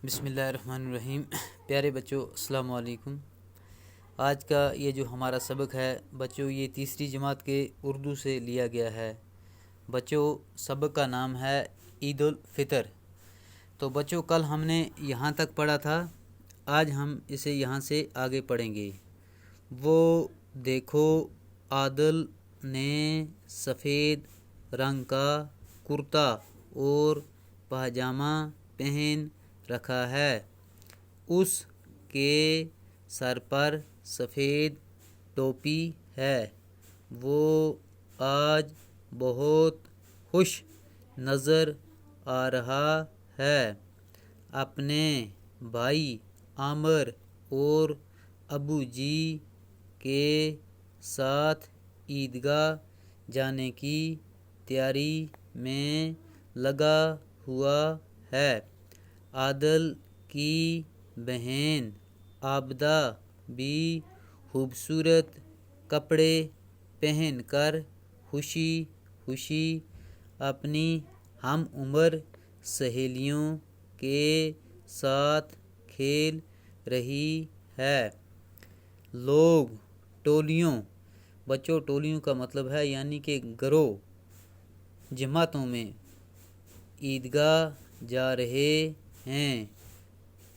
بسم اللہ الرحمن الرحیم۔ پیارے بچوں السلام علیکم۔ آج کا یہ جو ہمارا سبق ہے بچوں، یہ تیسری جماعت کے اردو سے لیا گیا ہے۔ بچوں، سبق کا نام ہے عید الفطر۔ تو بچوں، کل ہم نے یہاں تک پڑھا تھا، آج ہم اسے یہاں سے آگے پڑھیں گے۔ وہ دیکھو عادل نے سفید رنگ کا کرتا اور پاجامہ پہن رکھا ہے، اس کے سر پر سفید ٹوپی ہے، وہ آج بہت خوش نظر آ رہا ہے، اپنے بھائی عامر اور ابو جی کے ساتھ عیدگاہ جانے کی تیاری میں لگا ہوا ہے۔ عادل کی بہن عابدہ بھی خوبصورت کپڑے پہن کر خوشی خوشی اپنی ہم عمر سہیلیوں کے ساتھ کھیل رہی ہے۔ لوگ ٹولیوں، بچوں ٹولیوں کا مطلب ہے یعنی کہ گروہ، جماعتوں میں عیدگاہ جا رہے ہیں۔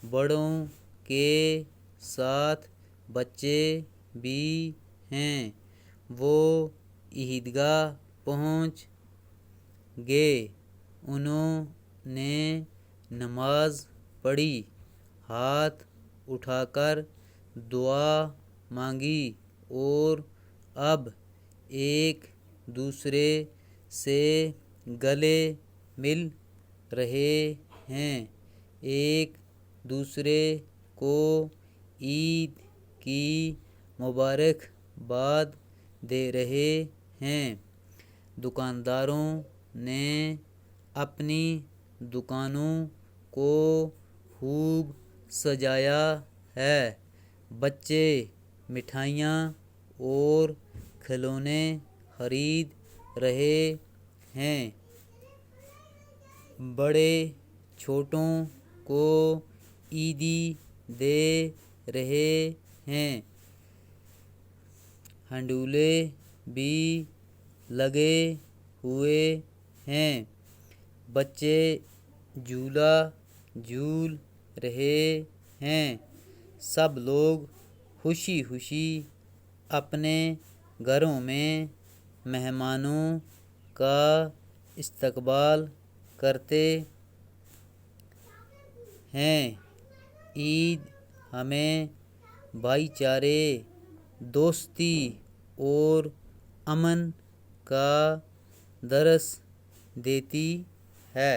بڑوں کے ساتھ بچے بھی ہیں، وہ عیدگاہ پہنچ گئے، انہوں نے نماز پڑھی، ہاتھ اٹھا کر دعا مانگی اور اب ایک دوسرے سے گلے مل رہے ہیں، ایک دوسرے کو عید کی مبارک باد دے رہے ہیں۔ دکانداروں نے اپنی دکانوں کو خوب سجایا ہے، بچے مٹھائیاں اور کھلونے خرید رہے ہیں، بڑے چھوٹوں کو عیدی دے رہے ہیں، ہنڈولے بھی لگے ہوئے ہیں، بچے جھولا جھول رہے ہیں، سب لوگ خوشی خوشی اپنے گھروں میں مہمانوں کا استقبال کرتے ہیں۔ عید ہمیں بھائی چارے، دوستی اور امن کا درس دیتی ہے۔